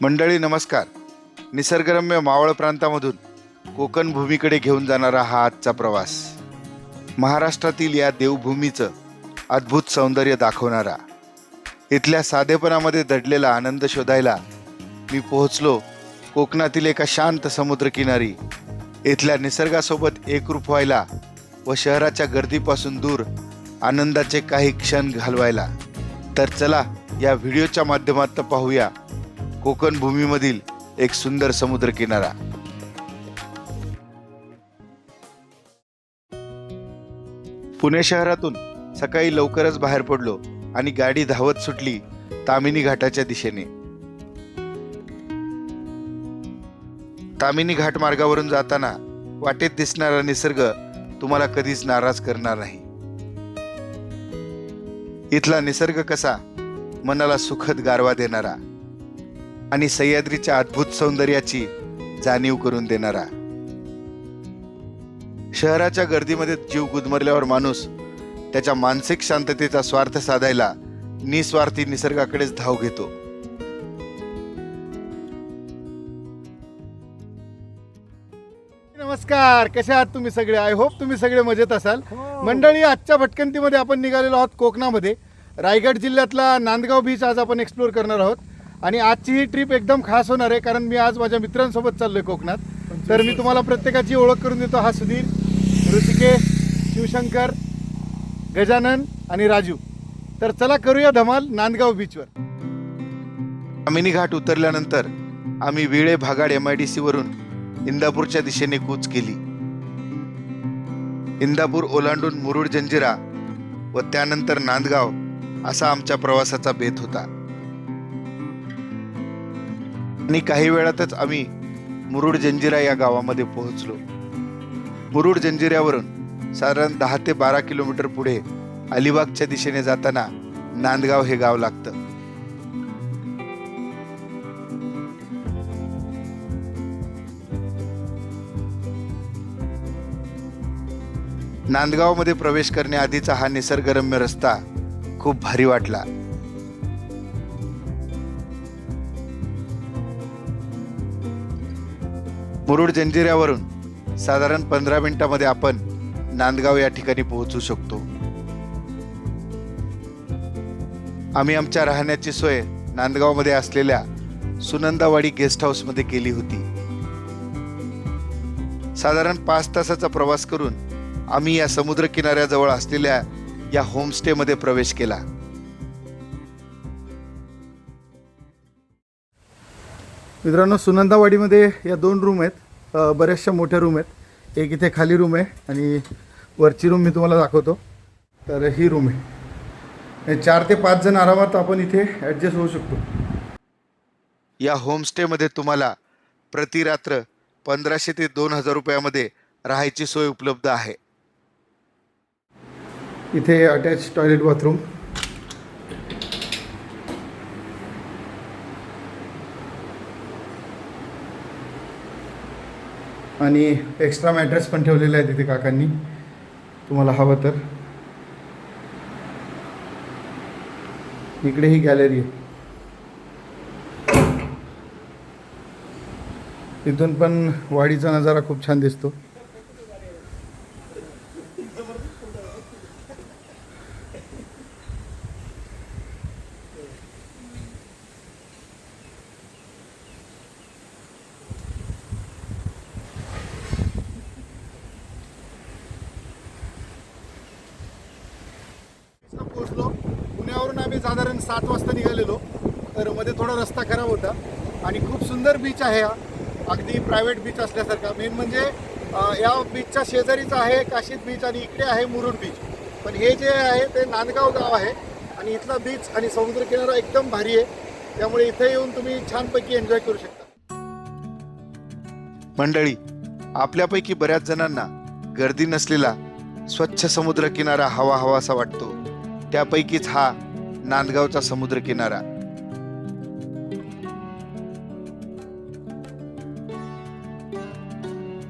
मंडळी नमस्कार. निसर्गरम्य मावळ प्रांतामधून कोकण भूमीकडे घेऊन जाणारा हा आजचा प्रवास. महाराष्ट्रातील या देवभूमीचं अद्भुत सौंदर्य दाखवणारा, इथल्या साधेपणामध्ये दडलेला आनंद शोधायला मी पोहोचलो कोकणातील एका शांत समुद्रकिनारी. इथल्या निसर्गासोबत एकरूप व्हायला व शहराच्या गर्दीपासून दूर आनंदाचे काही क्षण घालवायला. तर चला या व्हिडिओच्या माध्यमातून पाहूया कोकण भूमीमधील एक सुंदर समुद्र किनारा. पुणे शहरातून सकाळी लवकरच बाहेर पडलो आणि गाडी धावत सुटली तामिनी घाटाच्या दिशेने. तामिनी घाट मार्गावरून जाताना वाटेत दिसणारा निसर्ग तुम्हाला कधीच नाराज करणार नाही. इथला निसर्ग कसा मनाला सुखद गारवा देणारा आणि सह्याद्रीच्या अद्भुत सौंदर्याची जाणीव करून देणारा. शहराच्या गर्दीमध्ये जीव गुदमरल्यावर माणूस त्याच्या मानसिक शांततेचा स्वार्थ साधायला निस्वार्थी निसर्गाकडेच धाव घेतो. नमस्कार, कसे आहात तुम्ही सगळे? आय होप तुम्ही सगळे मजेत असाल. मंडळी, आजच्या भटकंतीमध्ये आपण निघालेलो आहोत कोकणामध्ये. रायगड जिल्ह्यातला नांदगाव बीच आज आपण एक्सप्लोर करणार आहोत आणि आजची ही ट्रिप एकदम खास होणार आहे, कारण मी आज माझ्या मित्रांसोबत चाललोय कोकणात. तर मी तुम्हाला प्रत्येकाची ओळख करून देतो. हा सुधीर, ऋषिकेश, शिवशंकर, गजानन आणि राजू. तर चला करूया धमाल नांदगाव बीचवर. तामिनी घाट उतरल्यानंतर आम्ही विळे भागाड MIDC वरून इंदापूरच्या दिशेने कूच केली. इंदापूर ओलांडून मुरुड जंजिरा व त्यानंतर नांदगाव असा आमच्या प्रवासाचा बेत होता. आणि काही वेळातच आम्ही मुरुड जंजिरा या गावामध्ये पोहोचलो. मुरुड जंजिऱ्यावरून साधारण 10 ते 12 किलोमीटर पुढे अलिबागच्या दिशेने जाताना नांदगाव हे गाव लागतं. नांदगावमध्ये प्रवेश करण्याआधीचा हा निसर्गरम्य रस्ता खूप भारी वाटला. मुरुड जंजिऱ्यावरून साधारण 15 मिनिटांमध्ये आपण नांदगाव या ठिकाणी पोहोचू शकतो. आम्ही आमच्या राहण्याची सोय नांदगावमध्ये असलेल्या सुनंदावाडी गेस्ट हाऊस मध्ये केली होती. साधारण 5 तासाचा प्रवास करून आम्ही या समुद्र किनाऱ्याजवळ असलेल्या या होमस्टे मध्ये प्रवेश केला. मित्रांनो, सुनंदावाडीमध्ये या 2 रूम आहेत. बऱ्याचशा मोठ्या रूम आहेत. एक इथे खाली रूम आहे आणि वरची रूम मी तुम्हाला दाखवतो. तर ही रूम आहे. 4 ते 5 जण आरामात आपण इथे ॲडजस्ट होऊ शकतो. या होमस्टे मध्ये तुम्हाला प्रति रात्र 1500 ते 2000 रुपयामध्ये राहायची सोय उपलब्ध आहे. इथे अटॅच टॉयलेट बाथरूम, आणि एक्स्ट्रा मॅट्रेस पण ठेवलेले आहे तिथे काकांनी, तुम्हाला हवं तर. इकडे ही गॅलरी आहे. इथून पण वाडीचा नजारा खूप छान दिसतो. पोहोचलो. पुण्यावरून आम्ही साधारण 7 वाजता निघालेलो. तर मध्ये थोडा रस्ता खराब होता आणि खूप सुंदर बीच आहे हा, अगदी प्रायव्हेट बीच असल्यासारखा. मेन म्हणजे या बीचच्या शेजारीचा आहे काशीद बीच आणि इकडे आहे मुरुड बीच. पण हे जे आहे ते नांदगाव गाव आहे आणि इथला बीच आणि समुद्रकिनारा एकदम भारी आहे. त्यामुळे इथे येऊन तुम्ही छानपैकी एन्जॉय करू शकता. मंडळी, आपल्यापैकी बऱ्याच जणांना गर्दी नसलेला स्वच्छ समुद्र किनारा हवासा वाटतो. त्यापैकीच हा नांदगावचा समुद्र किनारा.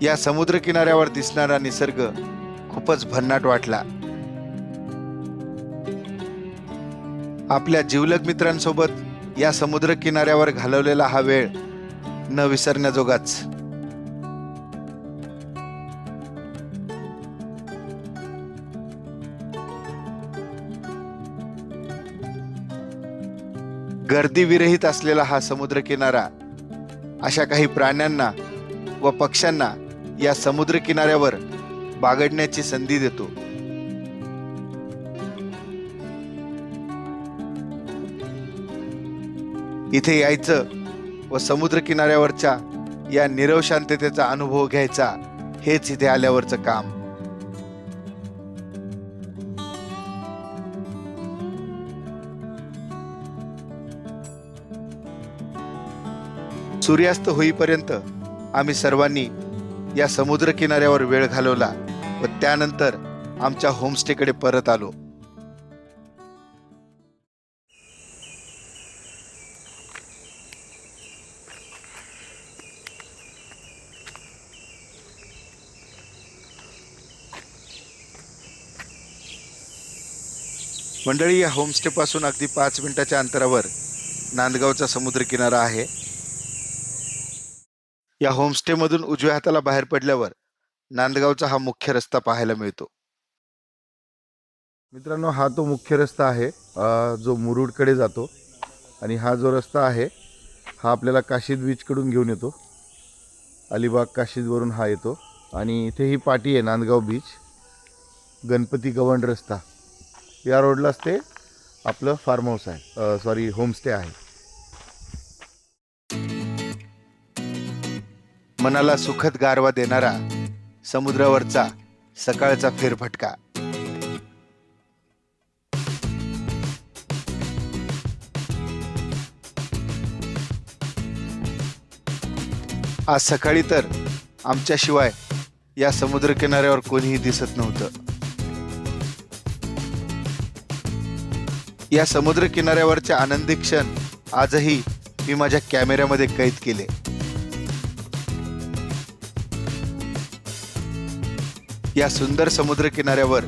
या समुद्र किनाऱ्यावर दिसणारा निसर्ग खूपच भन्नाट वाटला. आपल्या जिवलग मित्रांसोबत या समुद्र किनाऱ्यावर घालवलेला हा वेळ न विसरण्याजोगाच. गर्दी विरहित असलेला हा समुद्र किनारा अशा काही प्राण्यांना व पक्ष्यांना या समुद्र किनाऱ्यावर बागडण्याची संधी देतो. इथे यायचं व समुद्र किनाऱ्यावरच्या या नीरव शांततेचा अनुभव घ्यायचा, हेच इथे आल्यावरचं काम. सूर्यास्त होईपर्यंत आम्ही सर्वांनी या समुद्र किनाऱ्यावर वेळ घालवला व त्यानंतर आमच्या होमस्टेकडे परत आलो. मंडळी, या होमस्टे पासून अगदी 5 मिनिटाच्या अंतरावर नांदगावचा समुद्र किनारा आहे. या होमस्टे मधून उजव्या हाताला बाहेर पडल्यावर नांदगावचा हा मुख्य रस्ता पाहायला मिळतो. मित्रांनो, हा तो मुख्य रस्ता आहे जो मुरुडकडे जातो. आणि हा जो रस्ता आहे हा आपल्याला काशीद बीचकडून घेऊन येतो. अलिबाग काशीदवरून हा येतो. आणि इथे ही पाटी आहे नांदगाव बीच, गणपती गवंड रस्ता. या रोडलाच ते आपलं फार्म हाऊस आहे, होमस्टे आहे. मनाला सुखद गारवा देणारा समुद्रावरचा सकाळचा फेरफटका. आज सकाळी तर आमच्याशिवाय या समुद्र किनाऱ्यावर कोणीही दिसत नव्हतं. या समुद्र किनाऱ्यावरचे आनंदी क्षण आजही मी माझ्या कॅमेऱ्यामध्ये कैद केले. या सुंदर समुद्र किनाऱ्यावर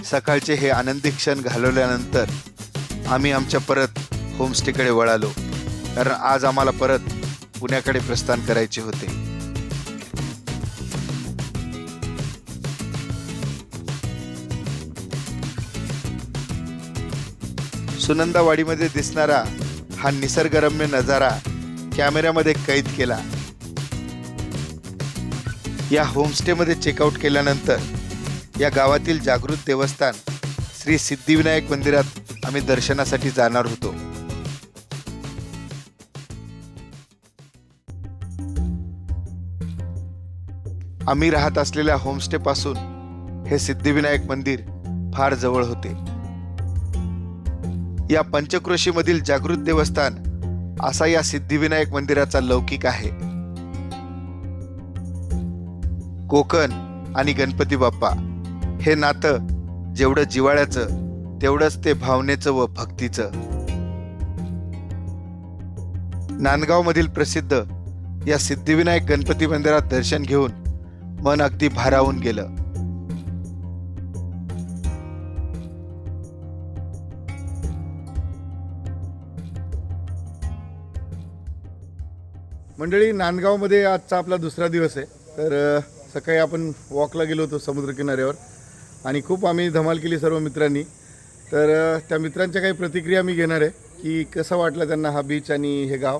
सकाळचे हे आनंदी क्षण घालवल्यानंतर आम्ही आमच्या परत होमस्टेकडे वळालो, कारण आज आम्हाला परत पुण्याकडे प्रस्थान करायचे होते. सुनंदावाडीमध्ये दिसणारा हा निसर्गरम्य नजारा कॅमेऱ्यामध्ये कैद केला. या होमस्टेमध्ये चेकआउट केल्यानंतर या गावातील जागृत देवस्थान श्री सिद्धिविनायक मंदिरात आम्ही दर्शनासाठी जाणार होतो. आम्ही राहत असलेल्या होमस्टे पासून हे सिद्धिविनायक मंदिर फार जवळ होते. या पंचक्रोशीमधील जागृत देवस्थान असा या सिद्धिविनायक मंदिराचा लौकिक आहे. कोकण आणि गणपती बाप्पा हे नातं जेवढं जिव्हाळ्याचं तेवढंच ते भावनेचं व भक्तीचं. नांदगावमधील प्रसिद्ध या सिद्धिविनायक गणपती मंदिरात दर्शन घेऊन मन अगदी भारावून गेलं. मंडळी, नांदगावमध्ये आजचा आपला दुसरा दिवस आहे. तर सकाळी आपण वॉकला गेलो होतो समुद्र किनाऱ्यावर आणि खूप आम्ही धमाल केली सर्व मित्रांनी. तर त्या मित्रांच्या काही प्रतिक्रिया मी घेणार आहे की कसं वाटलं त्यांना हा बीच आणि हे गाव.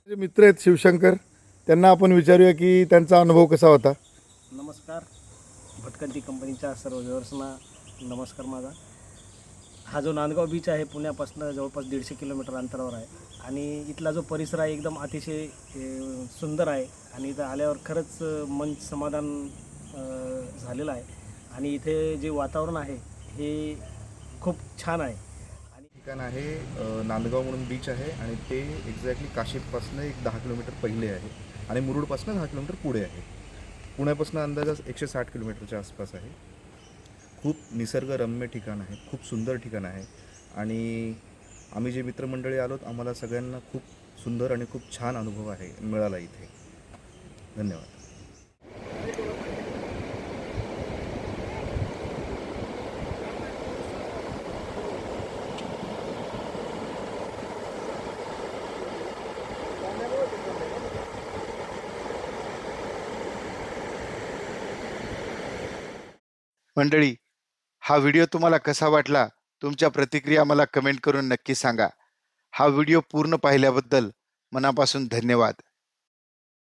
जे मित्र आहेत शिवशंकर, त्यांना आपण विचारूया की त्यांचा अनुभव कसा होता. नमस्कार, भटकंती कंपनीच्या सर्व व्ह्युअर्सना नमस्कार माझा. हा जो नांदगाव बीच आहे पुण्यापासून जवळपास 150 किलोमीटर अंतरावर आहे आणि इथला जो परिसर आहे एकदम अतिशय सुंदर आहे आणि इथं आल्यावर खरंच मन समाधान झालेलं आहे. आणि इथे जे वातावरण आहे हे खूप छान आहे. आणि ठिकाण आहे नांदगाव म्हणून बीच आहे आणि ते एक्झॅक्टली काशीदपासून एक 10 किलोमीटर पहिले आहे आणि मुरुडपासून 10 किलोमीटर पुढे आहे. पुण्यापासून अंदाजात 160 किलोमीटरच्या आसपास आहे. खूप निसर्गरम्य ठिकाण आहे, खूप सुंदर ठिकाण आहे. आणि आम्ही जे मित्रमंडळी आलोत आम्हाला सगळ्यांना खूप सुंदर आणि खूप छान अनुभव आहे मिळाला इथे. धन्यवाद. मंडळी, हा व्हिडिओ तुम्हाला कसा वाटला? तुमच्या प्रतिक्रिया मला कमेंट करून नक्की सांगा. हा व्हिडिओ पूर्ण पाहिल्याबद्दल मनापासून धन्यवाद.